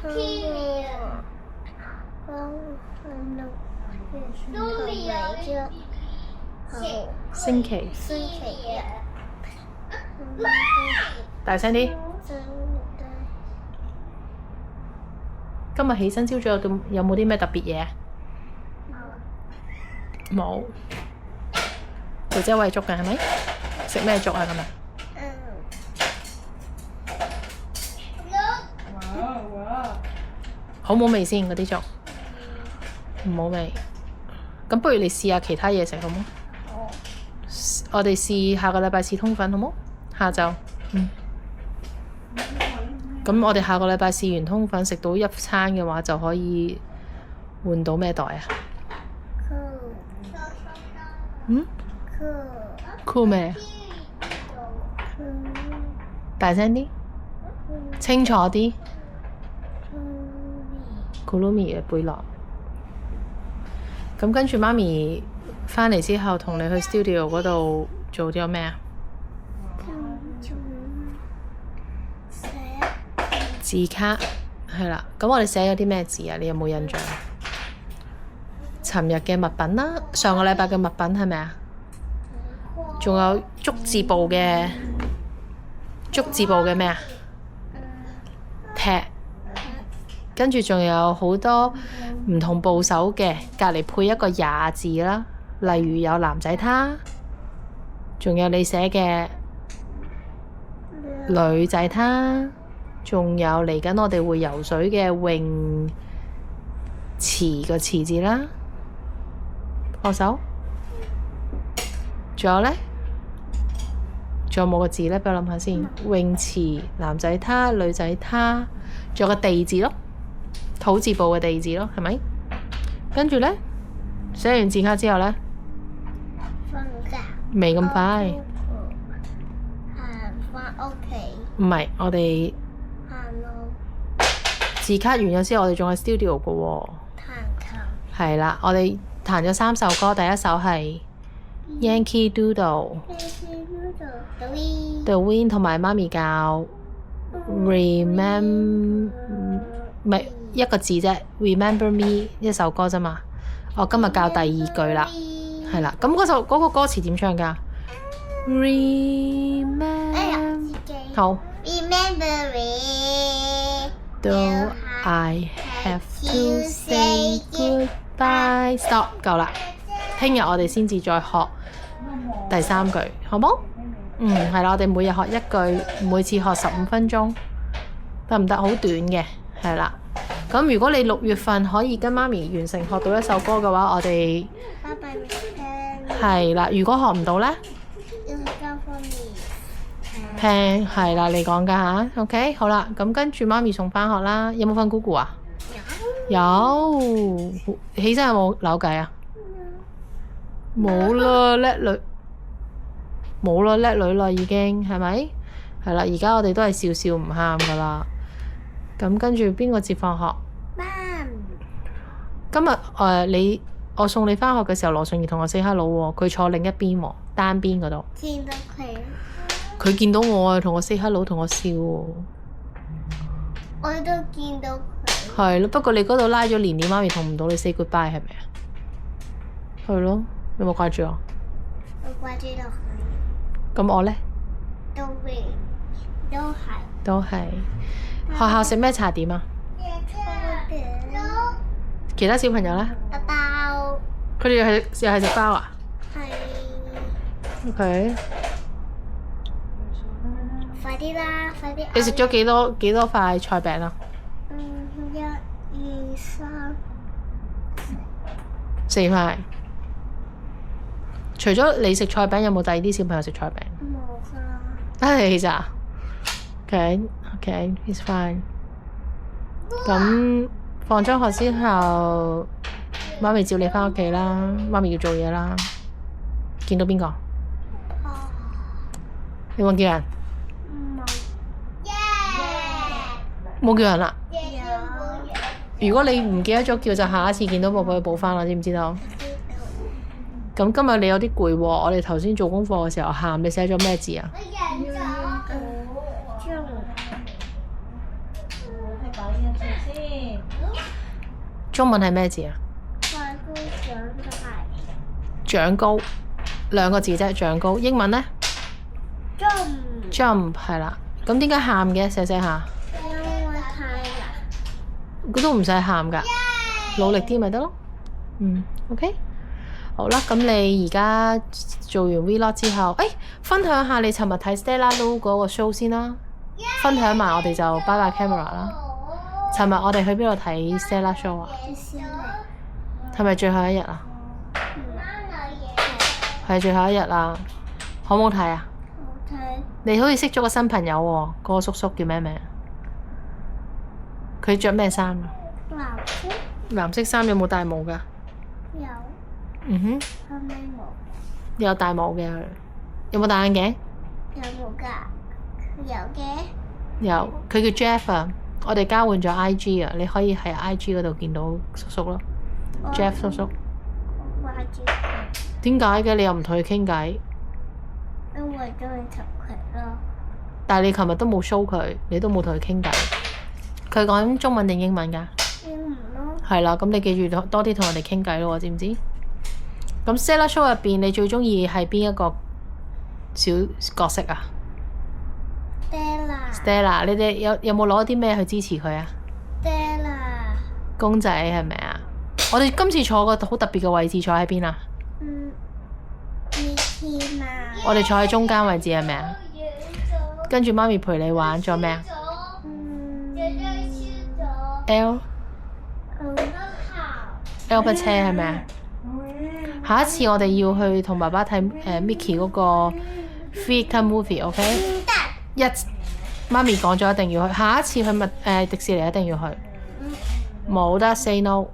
星期日。大聲啲。今日起身朝早有冇啲咩特別嘢？冇。姐姐餵粥嘅係咪？食咩粥啊今日？好冇味先嗰啲粥？唔好味。咁不如你試下其他嘢食好冇？我哋試下個禮拜試通粉好冇？下晝。咁我哋下個禮拜試完通粉食到一餐嘅話，就可以換到咩袋啊？Cool 咩？大聲啲，清楚啲。Kurumi 嘅背囊。咁跟住媽咪返嚟之後，同你去 studio 嗰度做咗咩啊？字卡係啦，咁我哋寫咗啲咩字啊？你有冇印象？尋日嘅物品啦，上個禮拜嘅物品係咪啊？仲有足字部嘅咩啊？踢，跟住仲有好多唔同部首嘅，隔離配一個也字啦。例如有男仔他，仲有你寫嘅女仔他。仲有嚟緊，我哋會游水嘅泳池個池字啦，放手。仲有呢？仲有冇個字呢？俾我諗下先。泳池男仔他，女仔他，仲有個地字咯，土字部嘅地字咯，係咪？跟住呢，寫完字卡之後呢，未咁快。返屋企。唔係，我哋。字卡完咗之後，我哋仲喺 studio 嘅喎。彈琴。係啦，我哋彈咗3首歌，第一首係 Yankee Doodle。The Wind 同埋媽咪教 Remember 唔係一個字啫 ，Remember Me 一首歌啫嘛。我今日教第2句啦，係啦。咁嗰個歌詞點唱㗎？Remember 好。Remember me. Do I have to say goodbye? Stop， 夠啦。聽日我哋先至再學第3句，好冇？係啦，我哋每日學1句，每次學15分鐘，得唔得？好短嘅，係啦。咁如果你6月份可以跟媽咪完成學到1首歌嘅話，我哋係啦。如果學唔到呢？聽係啦，你講㗎吓 OK 好啦，咁跟住媽咪送返學啦。有冇瞓姑姑啊？有。起身有冇扭計啊？冇啦，叻女。冇啦，叻女啦，已經係咪？係啦，而家我哋都係笑笑唔喊㗎啦。咁跟住邊個接放學？今日我送你返學嘅時候，羅順儀同我 say hello 喎，佢坐另一邊喎，單邊嗰度。見到佢。佢見到我啊，同我 say hello， 同我笑喎。我都見到佢。係咯，不過你嗰度拉咗連，你媽咪同唔到你 say goodbye 係咪啊？係咯，有冇掛住我？我掛住落去。咁我呢？都係。都係。學校食咩茶點啊？其他小朋友呢？包。佢哋又係食包啊？係。OK。快啲啦！快啲！你食咗幾多塊菜餅啊？1、2、3、4塊。除咗你食菜餅，有冇第二啲小朋友食菜餅？冇㗎。係咋？OK，it's fine。咁放咗學之後，媽咪照你返屋企啦。媽咪要做嘢啦。見到邊個？你有冇叫人？冇叫人啦。如果你唔記得咗叫，就下一次見到寶寶去補返啦，知唔知道？咁今日你有啲攰喎，我哋頭先做功課嘅時候喊，你寫咗咩字啊？中文係咩字啊？快高長大。長高兩個字啫，長高。英文呢 Jump。 ？Jump 係啦。咁點解喊嘅？寫寫下。因為太難。佢都唔使喊㗎，努力啲咪得咯。OK。好啦，咁你而家做完 Vlog 之後，分享下你尋日睇 Stella Low 嗰個 show 先啦。分享埋我哋就拜拜 camera 啦。尋日我哋去邊度睇 Stella show 啊？係咪最後一日啊？係最後一日啦。好唔好睇啊？好睇。你好似識咗個新朋友喎，嗰個叔叔叫咩名？佢着咩衫啊？藍色。藍色衫，有冇戴帽㗎？有。嗯哼。後尾冇。有戴帽嘅佢。有冇戴眼鏡？有冇㗎？有嘅。有，佢叫 Jeff 啊。我哋交換咗 IG 啊，你可以喺 IG 嗰度見到叔叔咯。Jeff 叔叔。我掛住佢。點解嘅？你又唔同佢傾偈？因為中意同佢咯。但係你琴日都冇 show 佢，你都冇同佢傾偈。佢講中文定英文㗎？英文咯。係啦，咁你記住多啲同我哋傾偈咯，知唔知？咁 Stella Show 入邊，你最中意係邊一個小角色啊？Stella，你哋有冇攞啲咩去支持佢啊？Stella。公仔係咪啊？我哋今次坐個好特別嘅位置，坐喺邊啊？Mickey 嘛。我哋坐喺中間位置係咪啊？跟住媽咪陪你玩，仲有咩啊？L 部車係咪啊？下一次我哋要去同爸爸睇Mickey 嗰個 Theatre Movie，OK？媽咪講咗一定要去，下一次去迪士尼一定要去，冇得 say no。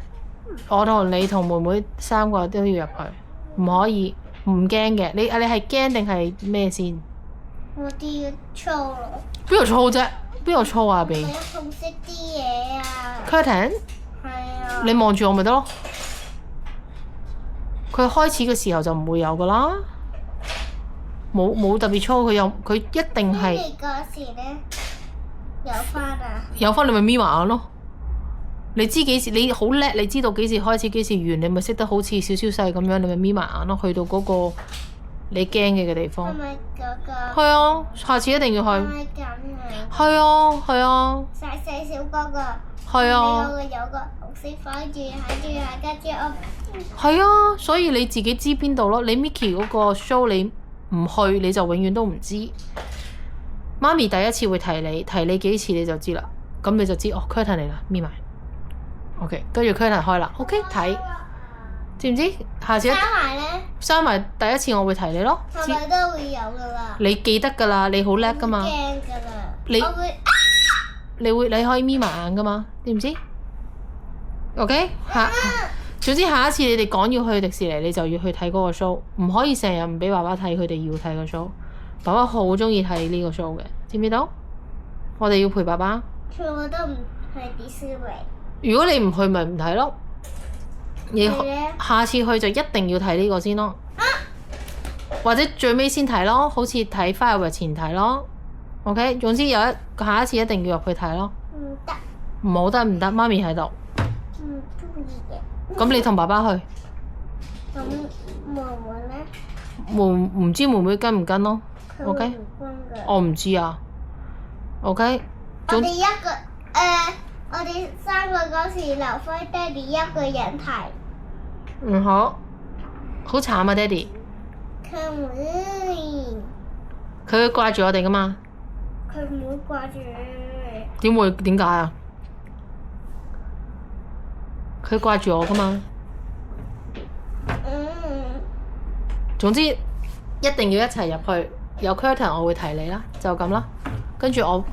我同你同妹妹3個都要入去，唔可以唔驚嘅。你係驚定係咩先？我哋要操咯。邊度操啫？邊度操啊？入邊？紅色啲嘢啊。Curtain？係啊。你望住我咪得咯。佢開始嘅時候就唔會有噶啦，冇特別操，佢一定係。你嗰時咧有翻啊？有翻你咪眯埋眼咯。你知幾時？你好叻，你知道幾時開始幾時完，你咪識得好似小細咁樣，你咪眯埋眼咯。去到嗰個你驚嘅地方。係咪嗰個？係啊，下次一定要去。係咪咁啊？係啊，係啊。細小嗰個。係啊。有個紅色反住喺住下跟住我。係啊，所以你自己知邊度咯。你 Mickey 嗰個 show 你唔去，你就永遠都唔知。媽咪第一次會提你幾次你就知啦。咁你就知哦 curtain 嚟啦，眯埋。OK， 跟住 curtain 開啦。OK， 睇，知唔知？下次閂埋咧？閂埋第一次我會提你咯。係咪都會有噶啦？你記得噶啦，你好叻噶嘛。驚噶啦。你可以眯埋眼噶嘛？知唔知 ？OK， 總之下一次你哋講要去迪士尼，你就要去睇嗰個 show， 唔可以成日唔俾爸爸睇，佢哋要睇個 show。爸爸好中意睇呢個 show 嘅，知唔知道？我哋要陪爸爸。我都唔去迪士尼。如果你唔去，咪唔睇咯。你下次去就一定要睇呢個先咯。或者最尾先睇咯，好似睇 Fireworks 前睇咯。OK， 總之下一次一定要入去睇咯。唔得。唔好得唔得，媽咪喺度。唔中意嘅。咁你同爸爸去。咁妹妹咧？唔知妹妹跟唔跟咯？OK。我唔知啊。OK。我哋3個嗰時留翻爹哋一個人睇。唔好。好慘啊，爹哋。佢唔會。佢會掛住我哋噶嘛？佢唔會掛住。點會？點解啊？佢掛住我噶嘛？總之一定要一齊入去，有 curtain 我會提你啦，就咁啦。跟住我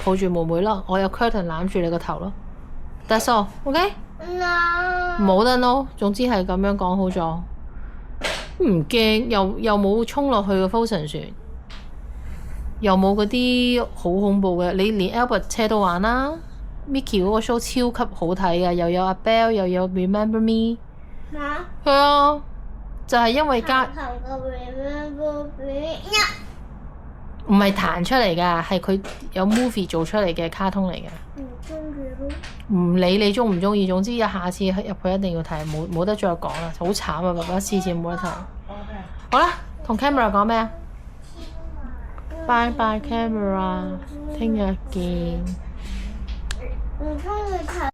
抱住妹妹啦，我有 curtain 攬住你個頭咯。That's all， OK？ No。冇得 no， 總之係咁樣講好咗。唔驚，又冇衝落去個 Frozen 船，又冇嗰啲好恐怖嘅。你連 Albert 車都玩啦。Mickey 嗰個 show 超級好睇嘅，又有阿 Belle， 又有 Remember Me。咩？係啊，就係因為唔係彈出嚟㗎，係佢有 movie 做出嚟嘅卡通嚟嘅。唔中意咯。唔理你中唔中意，總之下次入去一定要睇，冇得再講啦，好慘啊！爸爸次次冇得睇。好啦，同 camera 講咩啊？Bye bye camera，聽日見。唔中意睇。